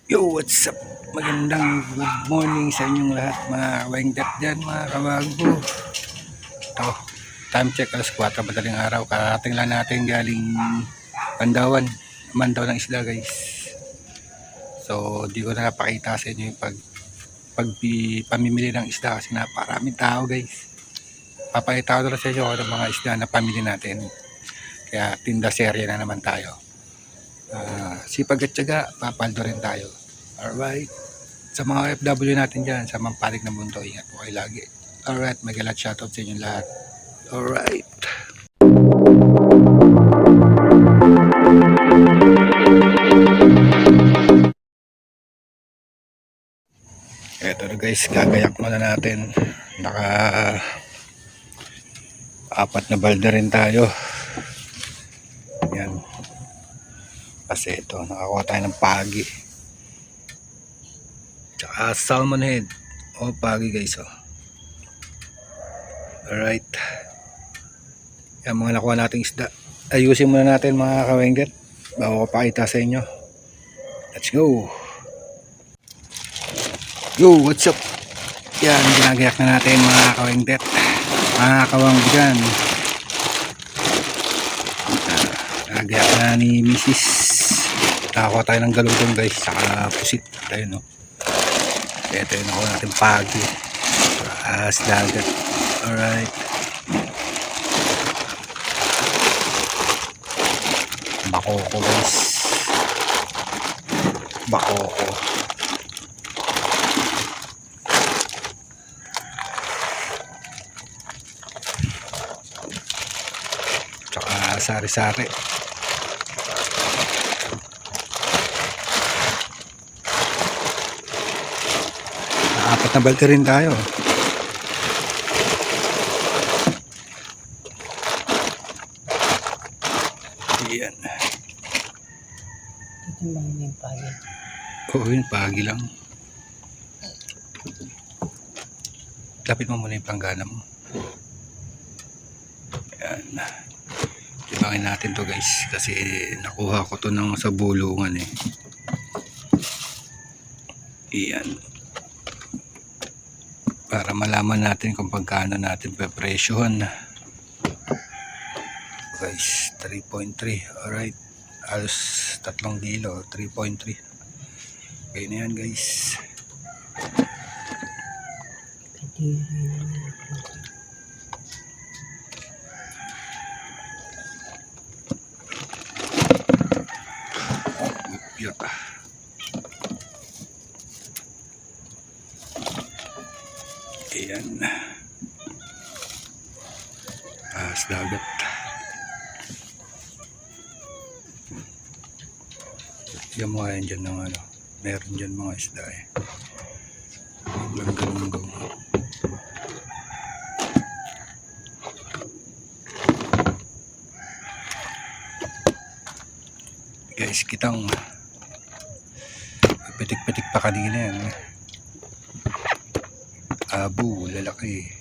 Yo, what's up? Magandang good morning sa inyong lahat mga kawengdet dyan, mga kabago. Ito, time check alas 4 madaling araw. Karating lang natin galing Pandawan. Mandaw ng isla, guys. So, di ko na napakita sa inyo yung pamimili ng isda kasi napakaraming tao, guys. Papakita ko na sa inyo kung ano mga isda na pamili natin. Kaya tinda serye na naman tayo. Sipag at tiyaga, papaldo rin tayo. Alright. Sa mga OFW natin dyan, sa mampalig na mundo, ingat po kayo lagi. Alright, magalat shoutout sa inyong lahat. Alright. Eto na guys, gagayak muna natin. Naka apat na balde rin tayo. Yan. Kasi ito, nakakuha tayo ng pagi. Tsaka salmon head. O, pagi guys, oh. Alright. Yan mga nakuha nating isda. Ayusin muna natin mga kawengget bago ko pakita sa inyo. Let's go. Yo, what's up? Yan, ginagayak na natin mga kawengdet. Mga kawangbigan. Ginagayak na ni Mrs. Nakakuha tayo ng galugong guys. Saka pusit. Ayun, no. Ito yung nakuha natin pagi. Dagat. Alright. Bakoko guys. Bakoko. Tsaka sari-sari. Apat na balde rin tayo. Ayan. Titimbangan yung pagi. Oo, yun, pagi lang. Lapit mo muna yung planggana mo. Ayan. Timbangin natin to guys. Kasi nakuha ko to ng sa bulungan eh. Ayan. Para malaman natin kung pagkano natin pepresyohan. Guys, 3.3. Alright. Halos 3 kilo. 3.3. Okay na yan guys. Yun. Ayan. Dagat. Yan mo yan dyan ng ano. Meron dyan mga isda eh. Langgalunggong. Guys, kitang pitik-pitik pa kanina yan. Abo, lalaki.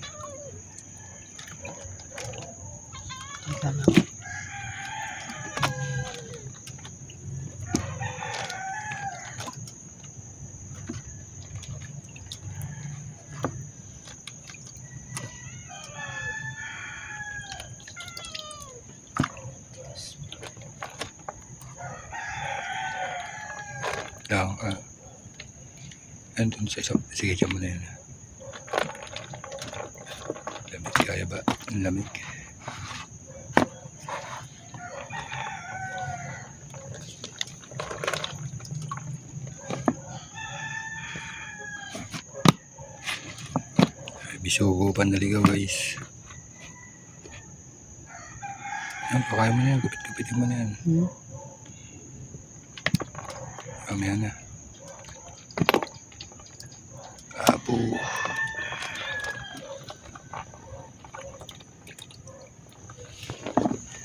Lang, andun sa isang, sige, dyan mo na yan. Lamig, kaya ba? Lamig. Bisugo panaligaw guys. Yan, pakaya mo na yan, gupit-gupitin mo na yan. Mamaya na. Abo.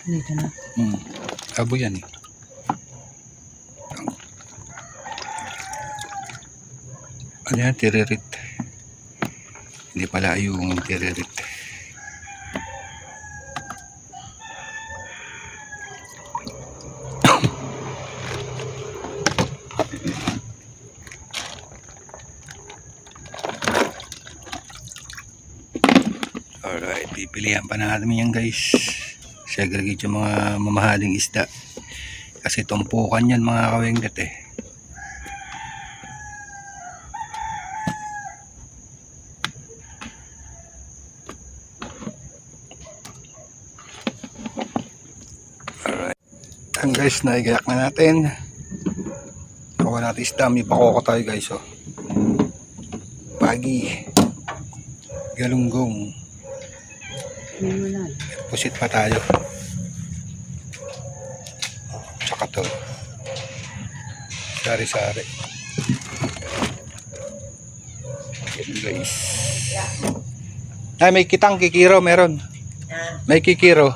Dito na. Abo yan eh. Ano yan? Tiririt. Hindi pala yung tiririt. Alright, pipilihan pa natin yan guys. Segregate yung mga mamahaling isda. Kasi tumpukan yan mga kawengdet eh. Alright. Ang guys, naigayak na natin. Kuha natin isda. May pakoko tayo guys. Oh. Pagi. Galunggong. Pusit pa tayo. Tsaka to. Sari-sari. Yan guys. Ay, may kitang kikiro meron. May kikiro.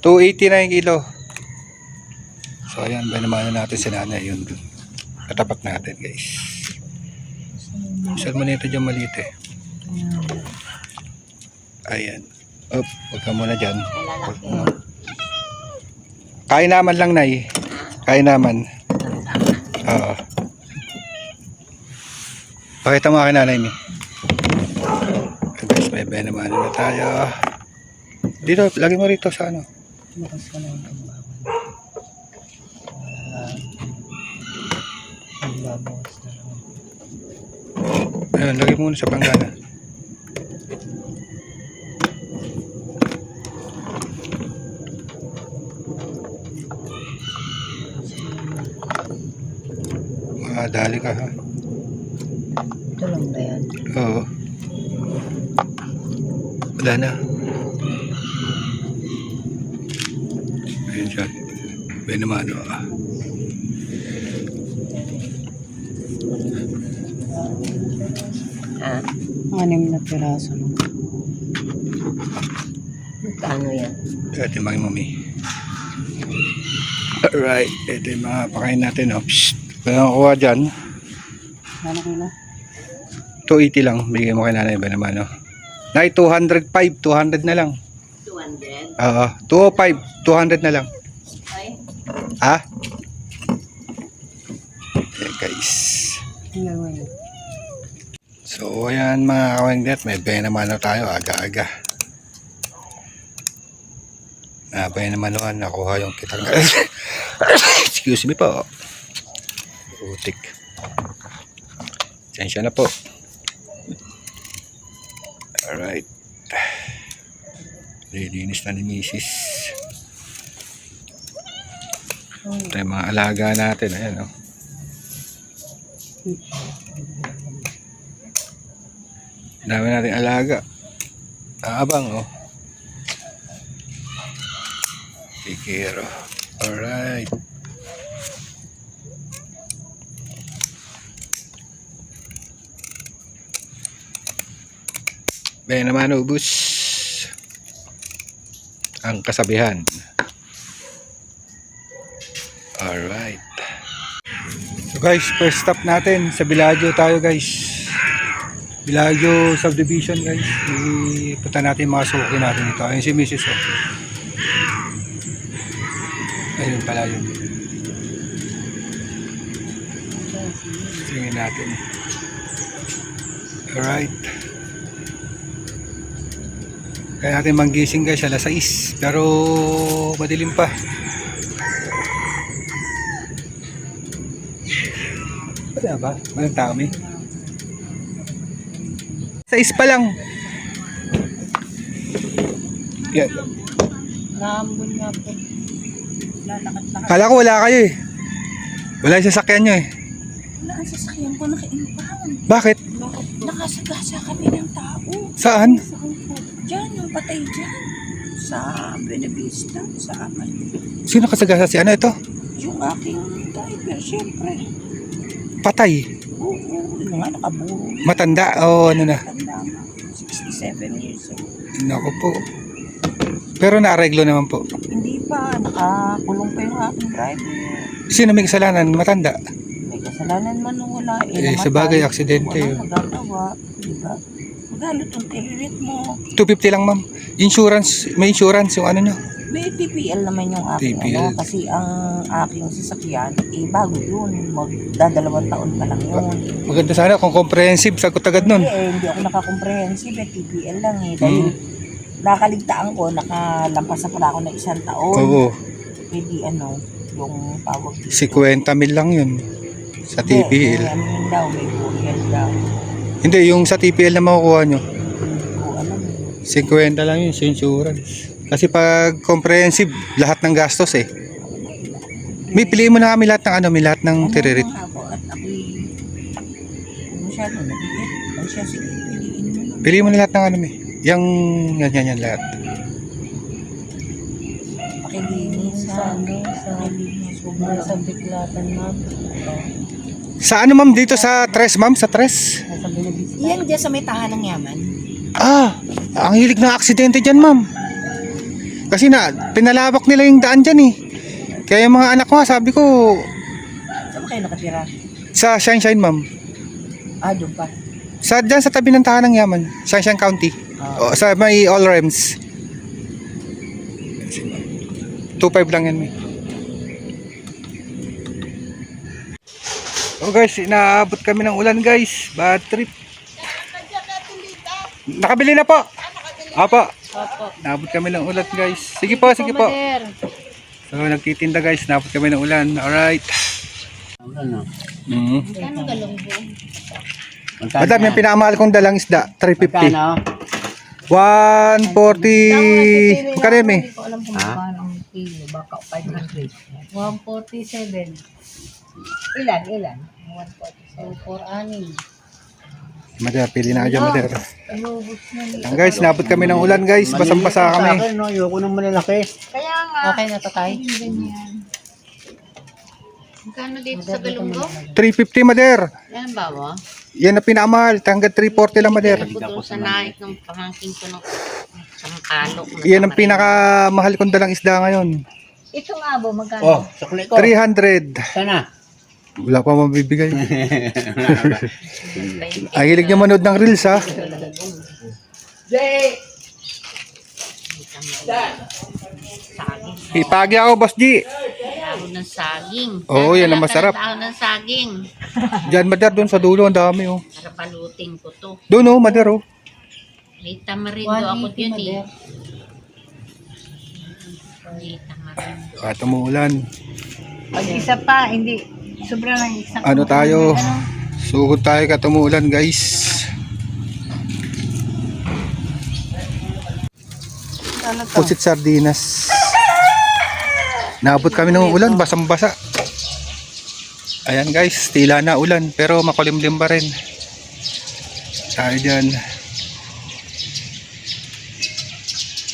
280 na yung kilo. So ayan, banamanan natin si nanay yun. Katapat natin guys. Saan mo nito dyan maliit eh. Ayan. Up, huwag ka muna dyan. Kain naman lang, Nay. Kain naman. Oo. Pakita mo akin, nanay ni. Guys, may benamanan na tayo. Dito, lagi mo rito sa ano. Bukas ka na yung pagbawan. Magbabawas na lang. Ayan, lagi mo muna sa panggana. Dali ka ha. Ito lang ba yan? Oo. Wala na. Ayun siya. Benamano ah. Anim na piraso lang. Magkano yan? Ito yung mga mami. Alright. Ito yung mga pakain natin. Oh. Psst. Kaya nakuha dyan. Ano kilo? 280 lang. Bigay mo kay nanay ba naman, no? Nay, 205. 200 na lang. 200? Oo. 205. 200 na lang. Ay? Ha? Okay, guys. Ang gawin yun. So, ayan mga kawengdet. May bay naman na tayo. Aga-aga. Nabay naman naman. Nakuha yung kitang excuse me po. Utik. Sensya na po. Alright. Lilinis na ni Mrs. Ito yung mga alaga natin. Ayan, oh. Dami natin alaga. Abang, oh. Pikiro. Alright. Bayan naman ubus ang kasabihan. Alright. So guys, first stop natin sa Villaggio tayo guys. Villaggio subdivision guys. Ipunta natin mga suki natin ito. Ayun si Mrs. Oh. Ayun pala yun. Tingin natin. Alright. Kaya natin manggising guys alas 6 pero madilim pa. Wala ba? Walang tao may? 6 pa lang. Yan. Nakambun nga po. Lalakat-lakat. Kala ko wala kayo eh. Wala yung sasakyan nyo eh. Wala ang sasakyan ko naka-impound. Bakit? Nakasagasa kami ng tao. Saan? Saan po? Diyan, yung patay dyan. Sa Benavista, sa amin. Sino kasagasa si ano ito? Yung aking driver, syempre. Patay. Oo, ano nga, nakaburo. Matanda o ano na? Tanda nga, 67 years old. Naku po. Pero naareglo naman po. Hindi pa, nakakulong pa yung aking driver. Sino may kasalanan? Matanda. May kasalanan man o wala. Eh, namatay. sa bagay, aksidente yun. Walang magagawa, diba? Magalo itong tiririt mo. 250 lang ma'am. Insurance, may insurance yung ano nyo. TPL naman yung aking TPL. kasi ang aking sasakyan, bago yun. Magdadalawang taon pa lang yun. Maganda sana kung comprehensive, sagot agad nun. Hindi ako naka-comprehensive, TPL lang dahil nakaligtaan ko, nakalampas na pala ako ng 1 taon. Oo, Pwede yung tawag dito. 50,000 lang yun sa TPL. Ano yun daw, may burial daw. Hindi, yung sa TPL na makukuha nyo, Hindi ko alam. 50 lang yun sa insurance. Kasi pag comprehensive, lahat ng gastos eh. May piliin mo na kami lahat ng may lahat ng tiririt. Ako at ako'y masyado nabiit. Ang siya, sige, piliin mo. Piliin mo na lahat ng may. Yan lahat. Pakilinis sa Nasa Biklatan, ma'am. Sa ma'am dito sa Tres ma'am? Sa Tres? Nasa Benavista. Yan dyan sa may tahanang yaman. Ang hilig ng aksidente dyan ma'am. Kasi pinalawak nila yung daan dyan eh. Kaya yung mga anak ko sabi ko, Saan ba kayo nakatira? sa Sunshine ma'am. Doon pa. Dyan sa tabi ng tahanang yaman. Sunshine County. Sa may All Rems. 2.5 lang yan may. Oh guys, inaabot kami ng ulan guys. Bad trip. Nakabili na po. Apo. Naabot kami ng ulan guys. Sige po, sige po. So nagtitinda guys, naabot kami ng ulan. Alright. Madam, yung pinamahal kong dalang isda, 350. 140. Magkano yun, may? Hindi ko alam kung magkano ang kilo. Baka 500. 147. Ilan? 147. 4 Madam, pili na kayo, madam. Inubos na niya. Ayan guys, naabot kami ng ulan guys. Basang-basa kami. No, ayoko ng malalaki. Kaya nga. Okay na to, Tay? Magkano dito sa Galunggong? 350, madam. Yan ba mo? Yan ang pinamahal. Hanggang 340 lang, madam. Putol sa naik ng pamangkin ko ng sangkalok. Yan ang pinakamahal kong dalang isda ngayon. Ito nga bo, magkano? Oh, sukli ko. 300. Sana. Wala pa mabibigay. Ang hilig niya manood ng reels ha. Ipagi ako, Boss G. Dahon ng saging. Oo, yan ang masarap. Dahon ng saging. Diyan, madar, doon sa dulo. Ang dami oh. Para palutin ko to. Doon oh, madar oh. May tamarindo ako yun eh. May tamarindo. At umuulan. Pag isa pa, hindi. Sobra lang isang. Ano tayo? Sugod tayo kat umuulan guys. Ano to? Pusit sardinas. Naabot kami ng ulan, basang-basa. Ayan guys, tila na ulan pero makulimlim pa rin. Tayo dyan.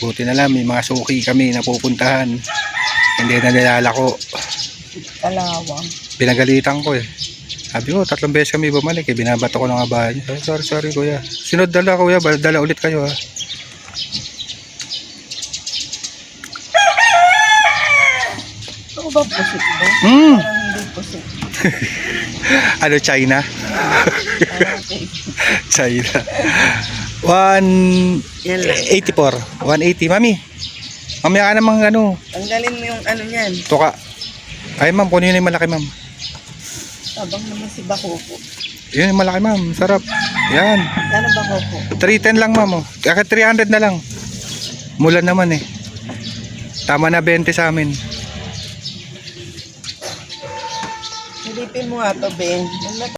Buti na lang, may mga suki kami na pupuntahan. Hindi na nilalako. Kalawang. Pinagalitan ko eh. Sabi ko, 3 beses kami bumalik eh. Binabato ko ng abahan niya. Sorry kuya. Sunod dala kuya, dala ulit kayo ha. Ano ba pusit ba? Hmm. Parang hindi pusit. Ano, China? China. 184. 180. Mami. Mamaya ka namang Tanggalin mo yung niyan. tuka. Ay ma'am, kunin yun yung malaki ma'am. Tabang naman si Bakoko. Yun yung malaki ma'am. Sarap. Yan. Ano Bakoko? 310 lang ma'am. Oh. Kaya 300 na lang. Mulan naman eh. Tama na 20 sa amin. Silipin mo nga to, Ben.